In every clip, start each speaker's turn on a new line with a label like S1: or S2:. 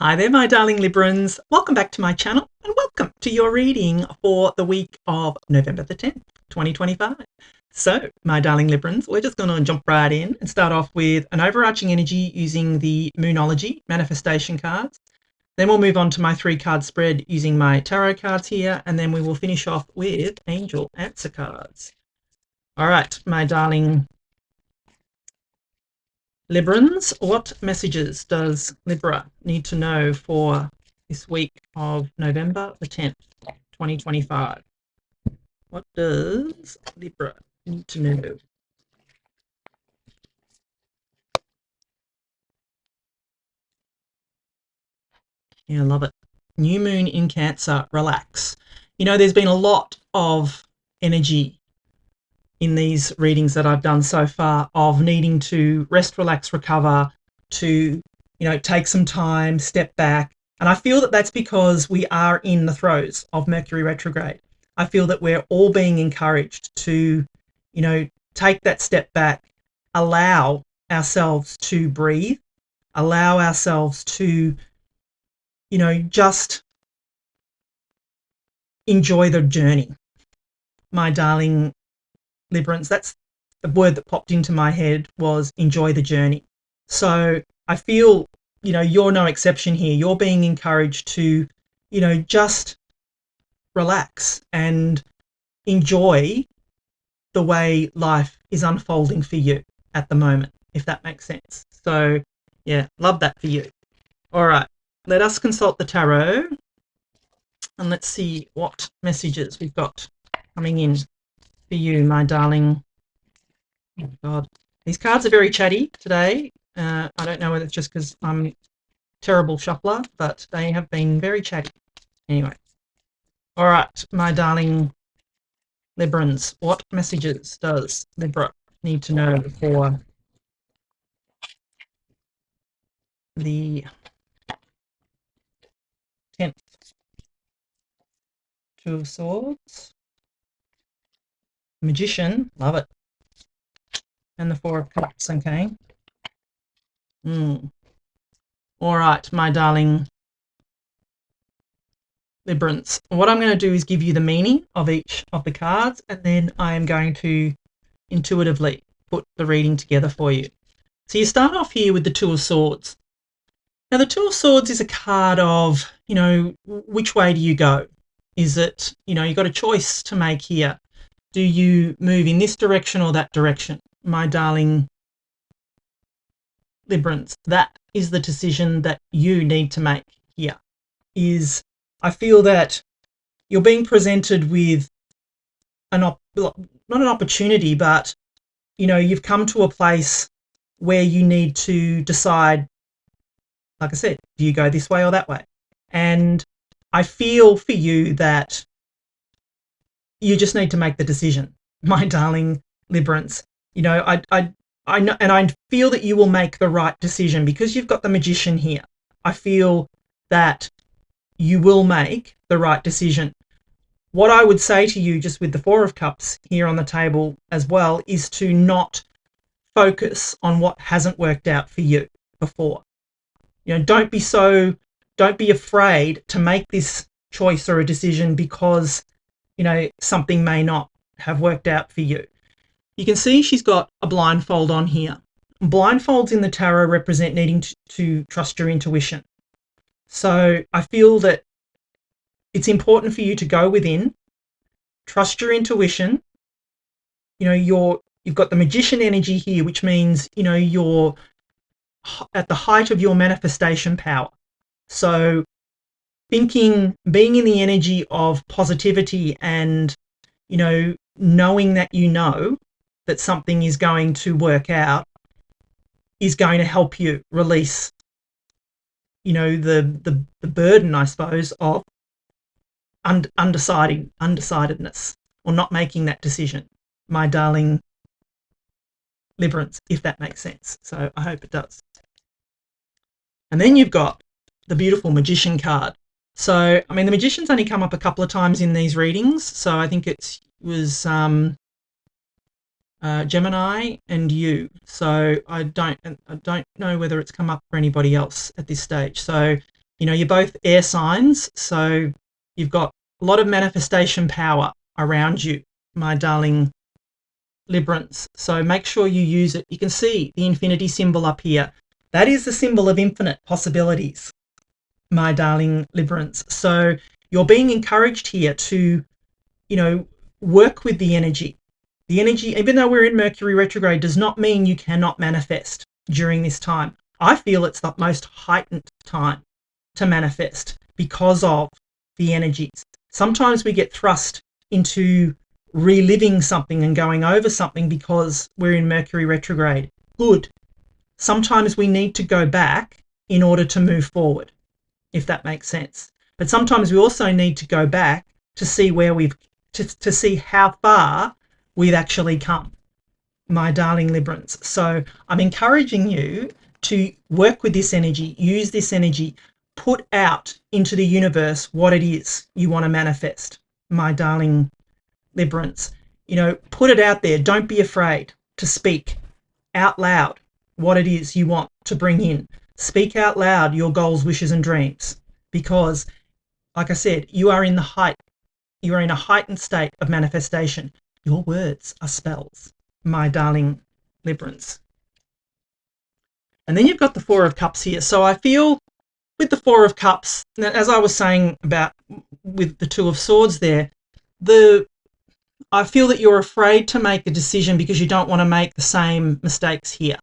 S1: Hi there, my darling Librans. Welcome back to my channel and welcome to your reading for the week of November the 10th, 2025. So, my darling Librans, we're just going to jump right in and start off with an overarching energy using the Moonology manifestation cards. Then we'll move on to my 3-card spread using my tarot cards here, and then we will finish off with angel answer cards. All right, my darling Librans, what messages does Libra need to know for this week of November the 10th, 2025? What does Libra need to know? Yeah, I love it. New moon in Cancer, relax. You know, there's been a lot of energy in these readings that I've done so far of needing to rest, relax, recover, to, take some time, step back. And I feel that that's because we are in the throes of Mercury retrograde. I feel that we're all being encouraged to, take that step back, allow ourselves to breathe, allow ourselves to, just enjoy the journey. My darling Librans, that's the word that popped into my head, was enjoy the journey. So I feel, you're no exception here. You're being encouraged to, just relax and enjoy the way life is unfolding for you at the moment, if that makes sense. So yeah, love that for you. All right, let us consult the tarot and let's see what messages we've got coming in for you, my darling. Oh God, these cards are very chatty today. I don't know whether it's just because I'm a terrible shuffler, but they have been very chatty. Anyway, all right, my darling Librans, what messages does Libra need to know for the 10th? Two of Swords, Magician, love it, and the Four of Cups, okay. All right, my darling Librans, what I'm going to do is give you the meaning of each of the cards, and then I am going to intuitively put the reading together for you. So you start off here with the Two of Swords. Now, the Two of Swords is a card of, which way do you go? Is it, you've got a choice to make here. Do you move in this direction or that direction? My darling Librans, that is the decision that you need to make here. I feel that you're being presented with not an opportunity, but, you've come to a place where you need to decide, like I said, do you go this way or that way? And I feel for you that you just need to make the decision, my darling Librans. I know, and I feel that you will make the right decision because you've got the Magician here. I feel that you will make the right decision. What I would say to you, just with the Four of Cups here on the table as well, is to not focus on what hasn't worked out for you before. Don't be afraid to make this choice or a decision because, something may not have worked out for you. You can see she's got a blindfold on here. Blindfolds in the tarot represent needing to trust your intuition. So I feel that it's important for you to go within, trust your intuition. You've got the Magician energy here, which means, you're at the height of your manifestation power. So being in the energy of positivity and, knowing that that something is going to work out is going to help you release, the burden, I suppose, of undecidedness or not making that decision, my darling Librans, if that makes sense. So I hope it does. And then you've got the beautiful Magician card. So, I mean, the Magician's only come up a couple of times in these readings. So I think it was Gemini and you. So I don't know whether it's come up for anybody else at this stage. So You know, you're both air signs, so you've got a lot of manifestation power around you, my darling Librans. So make sure you use it. You can see the infinity symbol up here. That is the symbol of infinite possibilities, my darling Librans. So you're being encouraged here to, you know, work with the energy. The energy, even though we're in Mercury retrograde, does not mean you cannot manifest during this time. I feel it's the most heightened time to manifest because of the energies. Sometimes we get thrust into reliving something and going over something because we're in Mercury retrograde. Good. Sometimes we need to go back in order to move forward, if that makes sense. But sometimes we also need to go back to see where to see how far we've actually come, my darling Librans. So I'm encouraging you to work with this energy, use this energy, put out into the universe what it is you want to manifest, my darling Librans. You know, put it out there. Don't be afraid to speak out loud what it is you want to bring in. Speak out loud your goals, wishes, and dreams, because, like I said, you are in a heightened state of manifestation. Your words are spells, my darling Librans. And then you've got the Four of Cups here. So I feel with the Four of Cups, as I was saying about with the Two of Swords there, I feel that you're afraid to make a decision because you don't want to make the same mistakes here.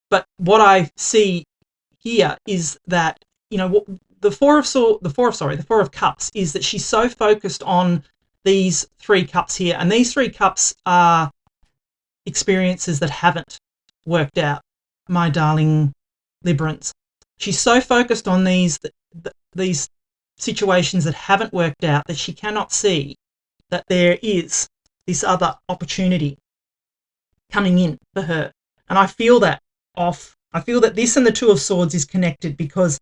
S1: But what I see here is that, you know, the Four of Cups is that she's so focused on these three cups here, and these three cups are experiences that haven't worked out, my darling Librans. She's so focused on these situations that haven't worked out that she cannot see that there is this other opportunity coming in for her. And I feel that this and the Two of Swords is connected, because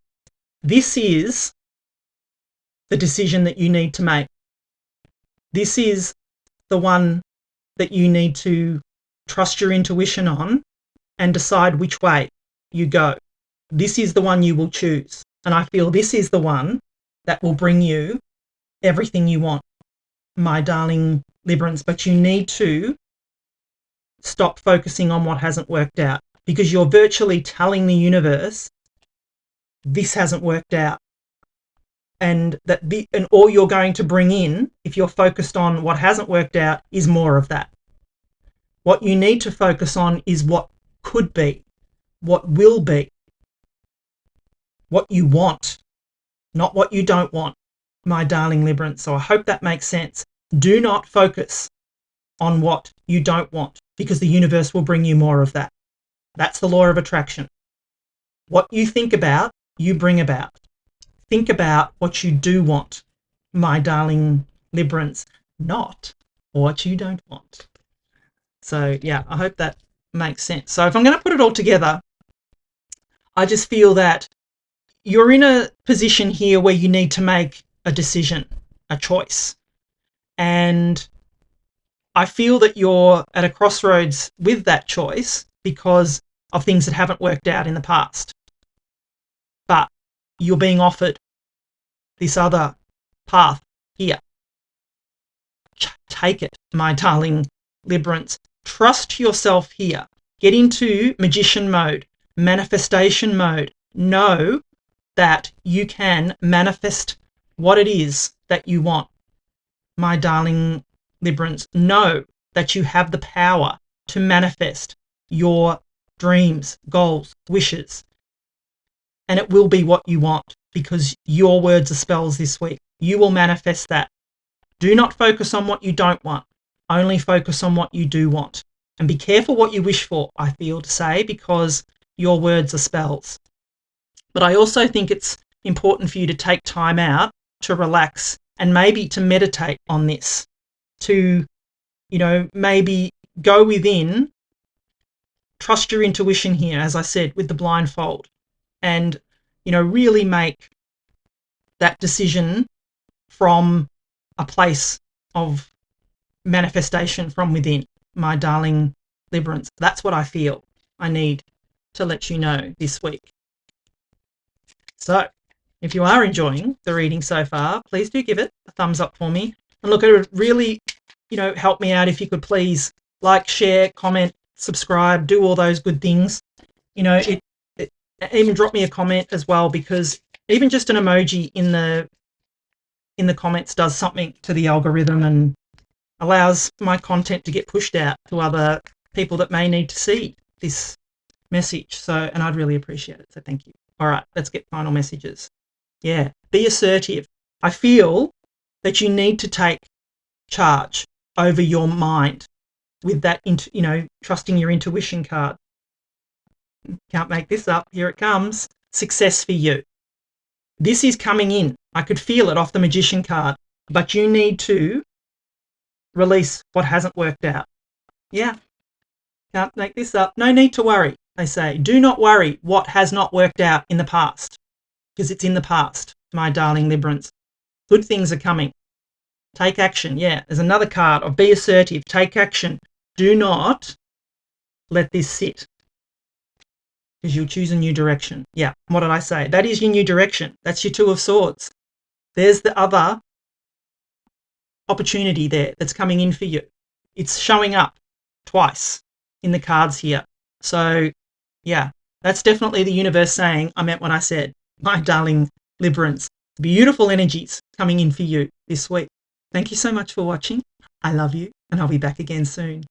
S1: this is the decision that you need to make. This is the one that you need to trust your intuition on and decide which way you go. This is the one you will choose. And I feel this is the one that will bring you everything you want, my darling Librans. But you need to stop focusing on what hasn't worked out, because you're virtually telling the universe this hasn't worked out, and and all you're going to bring in, if you're focused on what hasn't worked out, is more of that. What you need to focus on is what could be, what will be, what you want, not what you don't want, my darling Librans. So I hope that makes sense. Do not focus on what you don't want, because the universe will bring you more of that. That's the law of attraction. What you think about, you bring about. Think about what you do want, my darling Librans, not what you don't want. So yeah, I hope that makes sense. So if I'm going to put it all together, I just feel that you're in a position here where you need to make a decision, a choice. And I feel that you're at a crossroads with that choice because of things that haven't worked out in the past. But you're being offered this other path here. Take it, my darling Librans. Trust yourself here. Get into magician mode, manifestation mode. Know that you can manifest what it is that you want, my darling Librans. Know that you have the power to manifest your dreams, goals, wishes, and it will be what you want, because your words are spells this week. You will manifest that. Do not focus on what you don't want. Only focus on what you do want. And be careful what you wish for, I feel to say, because your words are spells. But I also think it's important for you to take time out to relax and maybe to meditate on this, to, you know, maybe go within, trust your intuition here, as I said, with the blindfold, and, you know, really make that decision from a place of manifestation from within, my darling Librans. That's what I feel I need to let you know this week. So if you are enjoying the reading so far, please do give it a thumbs up for me. And look, it would really, help me out if you could please like, share, comment, subscribe, do all those good things. It even drop me a comment as well, because even just an emoji in the comments does something to the algorithm and allows my content to get pushed out to other people that may need to see this message. So, and I'd really appreciate it. So thank you. All right, let's get final messages. Yeah, be assertive. I feel that you need to take charge over your mind with that, trusting your intuition card. Can't make this up. Here it comes. Success for you. This is coming in. I could feel it off the magician card, but you need to release what hasn't worked out. Yeah, can't make this up. No need to worry, they say. Do not worry what has not worked out in the past, because it's in the past, my darling Librans. Good things are coming. Take action. Yeah, there's another card of be assertive. Take action. Do not let this sit, because you'll choose a new direction. Yeah, what did I say? That is your new direction. That's your Two of Swords. There's the other opportunity there that's coming in for you. It's showing up twice in the cards here. So, yeah, that's definitely the universe saying I meant what I said. My darling Librans, beautiful energies coming in for you this week. Thank you so much for watching. I love you, and I'll be back again soon.